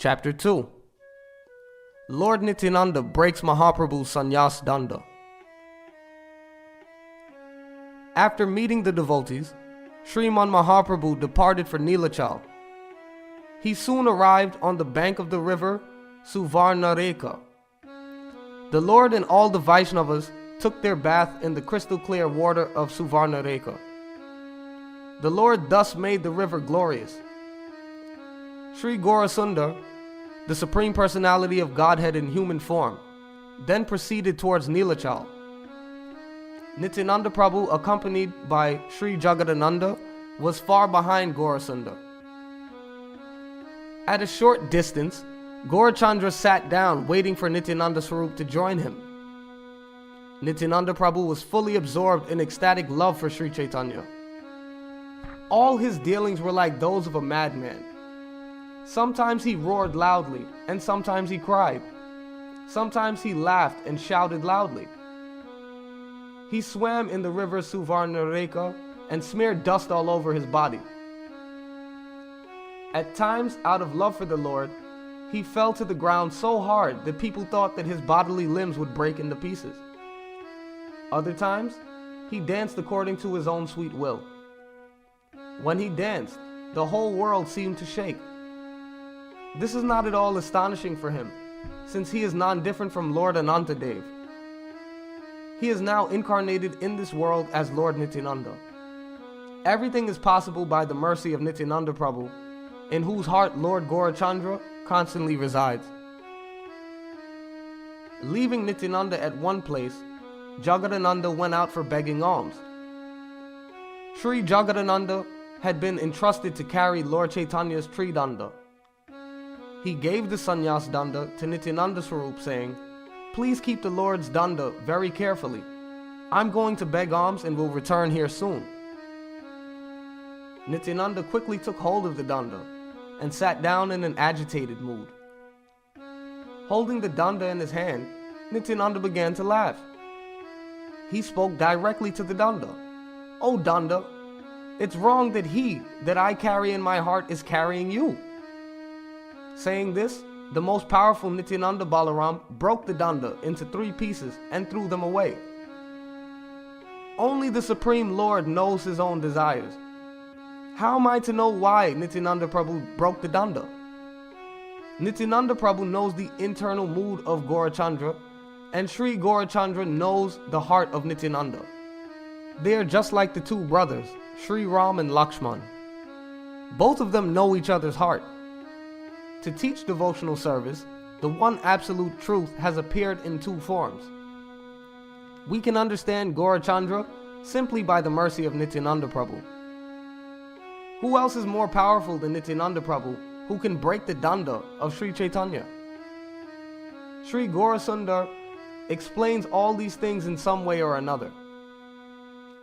Chapter 2. Lord Nityananda breaks Mahaprabhu's Sannyas danda. After meeting the devotees, Sriman Mahaprabhu departed for Nilachal. He soon arrived on the bank of the river Suvarnareka. The Lord and all the Vaishnavas took their bath in the crystal clear water of Suvarnareka. The Lord thus made the river glorious. Sri Gaurasundar, the Supreme Personality of Godhead in human form, then proceeded towards Nilachal. Nityananda Prabhu, accompanied by Sri Jagadananda, was far behind Gaurasundar. At a short distance, Gaurachandra sat down waiting for Nityananda Swarup to join him. Nityananda Prabhu was fully absorbed in ecstatic love for Sri Chaitanya. All his dealings were like those of a madman. Sometimes he roared loudly, and sometimes he cried. Sometimes he laughed and shouted loudly. He swam in the river Suvarnareka and smeared dust all over his body. At times, out of love for the Lord, he fell to the ground so hard that people thought that his bodily limbs would break into pieces. Other times, he danced according to his own sweet will. When he danced, the whole world seemed to shake. This is not at all astonishing for him, since he is non-different from Lord Anantadev. He is now incarnated in this world as Lord Nityananda. Everything is possible by the mercy of Nityananda Prabhu, in whose heart Lord Gaurachandra constantly resides. Leaving Nityananda at one place, Jagadananda went out for begging alms. Sri Jagadananda had been entrusted to carry Lord Chaitanya's tree danda. He gave the Sannyas danda to Nityananda Swarup, saying, "Please keep the Lord's danda very carefully. I'm going to beg alms and will return here soon." Nityananda quickly took hold of the danda and sat down in an agitated mood. Holding the danda in his hand, Nityananda began to laugh. He spoke directly to the danda. "Oh danda, it's wrong that he that I carry in my heart is carrying you." Saying this, the most powerful Nityananda Balaram broke the danda into 3 pieces and threw them away. Only the Supreme Lord knows his own desires. How am I to know why Nityananda Prabhu broke the danda? Nityananda Prabhu knows the internal mood of Gaurachandra, and Sri Gaurachandra knows the heart of Nityananda. They are just like the 2 brothers, Sri Ram and Lakshman. Both of them know each other's heart. To teach devotional service, the one absolute truth has appeared in 2 forms. We can understand Gaurachandra simply by the mercy of Nityananda Prabhu. Who else is more powerful than Nityananda Prabhu, who can break the danda of Sri Chaitanya? Sri Gaurasundar explains all these things in some way or another.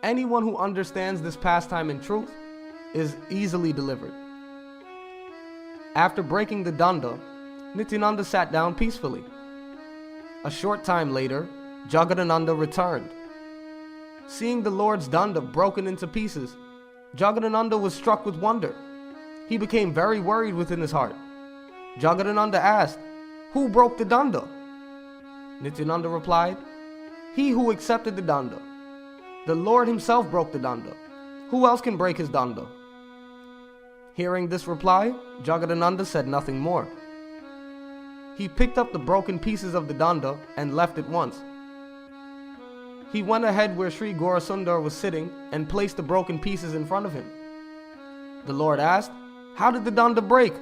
Anyone who understands this pastime in truth is easily delivered. After breaking the danda, Nityananda sat down peacefully. A short time later, Jagadananda returned. Seeing the Lord's danda broken into pieces, Jagadananda was struck with wonder. He became very worried within his heart. Jagadananda asked, "Who broke the danda?" Nityananda replied, "He who accepted the danda. The Lord himself broke the danda. Who else can break his danda?" Hearing this reply, Jagadananda said nothing more. He picked up the broken pieces of the danda and left at once. He went ahead where Sri Gaurasundar was sitting and placed the broken pieces in front of him. The Lord asked, "How did the danda break?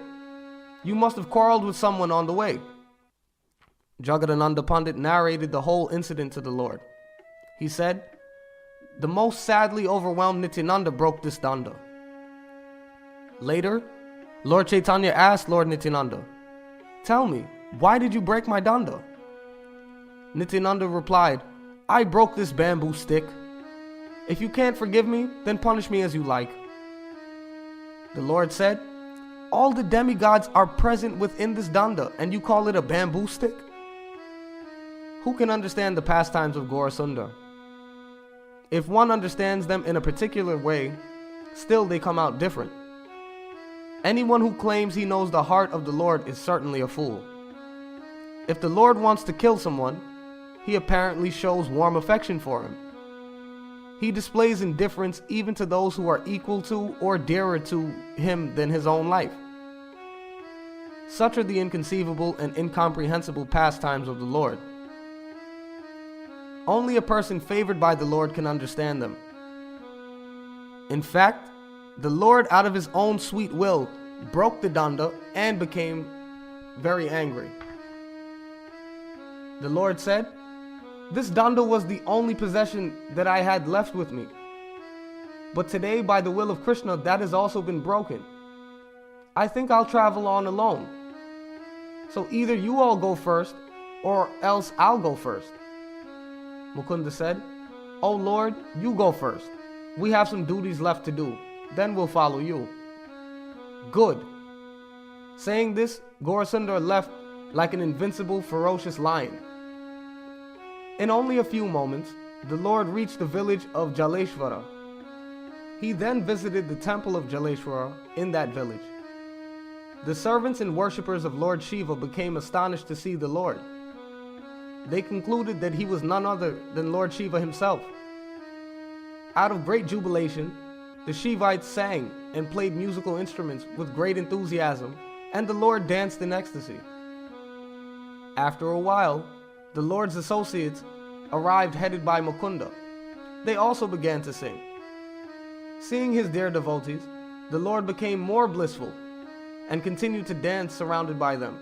You must have quarreled with someone on the way." Jagadananda Pandit narrated the whole incident to the Lord. He said, "The most sadly overwhelmed Nityananda broke this danda." Later, Lord Chaitanya asked Lord Nityananda, "Tell me, why did you break my danda?" Nityananda replied, "I broke this bamboo stick. If you can't forgive me, then punish me as you like." The Lord said, "All the demigods are present within this danda, and you call it a bamboo stick?" Who can understand the pastimes of Gaurasundar? If one understands them in a particular way, still they come out different. Anyone who claims he knows the heart of the Lord is certainly a fool. If the Lord wants to kill someone, he apparently shows warm affection for him. He displays indifference even to those who are equal to or dearer to him than his own life. Such are the inconceivable and incomprehensible pastimes of the Lord. Only a person favored by the Lord can understand them. In fact, the Lord, out of his own sweet will, broke the danda and became very angry. The Lord said, "This danda was the only possession that I had left with me. But today, by the will of Krishna, that has also been broken. I think I'll travel on alone. So either you all go first, or else I'll go first." Mukunda said, "Oh Lord, you go first. We have some duties left to do. Then we'll follow you." "Good." Saying this, Gaurasundar left like an invincible, ferocious lion. In only a few moments, the Lord reached the village of Jaleshwara. He then visited the temple of Jaleshwara in that village. The servants and worshippers of Lord Shiva became astonished to see the Lord. They concluded that he was none other than Lord Shiva himself. Out of great jubilation, the Shivites sang and played musical instruments with great enthusiasm, and the Lord danced in ecstasy. After a while, the Lord's associates arrived headed by Mukunda. They also began to sing. Seeing his dear devotees, the Lord became more blissful and continued to dance surrounded by them.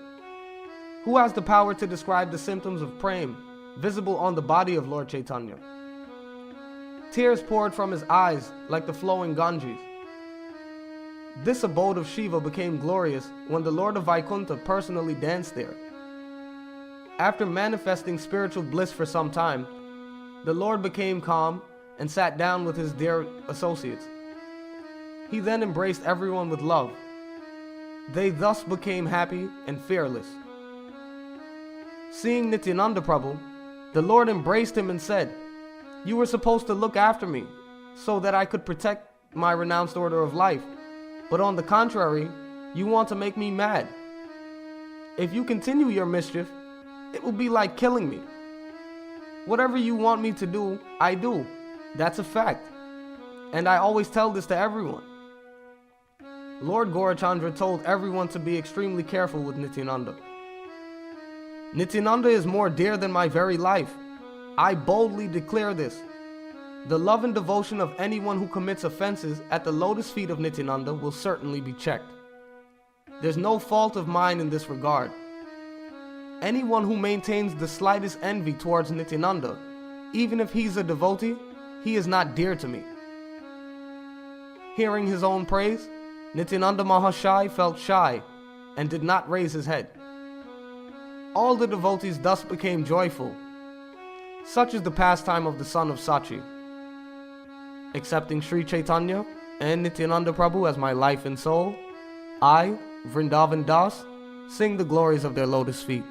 Who has the power to describe the symptoms of prema visible on the body of Lord Chaitanya? Tears poured from his eyes like the flowing Ganges. This abode of Shiva became glorious when the Lord of Vaikuntha personally danced there. After manifesting spiritual bliss for some time, the Lord became calm and sat down with his dear associates. He then embraced everyone with love. They thus became happy and fearless. Seeing Nityananda Prabhu, the Lord embraced him and said, "You were supposed to look after me so that I could protect my renounced order of life, but on the contrary, you want to make me mad. If you continue your mischief, it will be like killing me. Whatever you want me to do, I do. That's a fact. And I always tell this to everyone." Lord Gaurachandra told everyone to be extremely careful with Nityananda. "Nityananda is more dear than my very life. I boldly declare this. The love and devotion of anyone who commits offenses at the lotus feet of Nityananda will certainly be checked. There's no fault of mine in this regard. Anyone who maintains the slightest envy towards Nityananda, even if he's a devotee, he is not dear to me." Hearing his own praise, Nityananda Mahashai felt shy and did not raise his head. All the devotees thus became joyful. Such is the pastime of the son of Sachi. Accepting Sri Chaitanya and Nityananda Prabhu as my life and soul, I, Vrindavan Das, sing the glories of their lotus feet.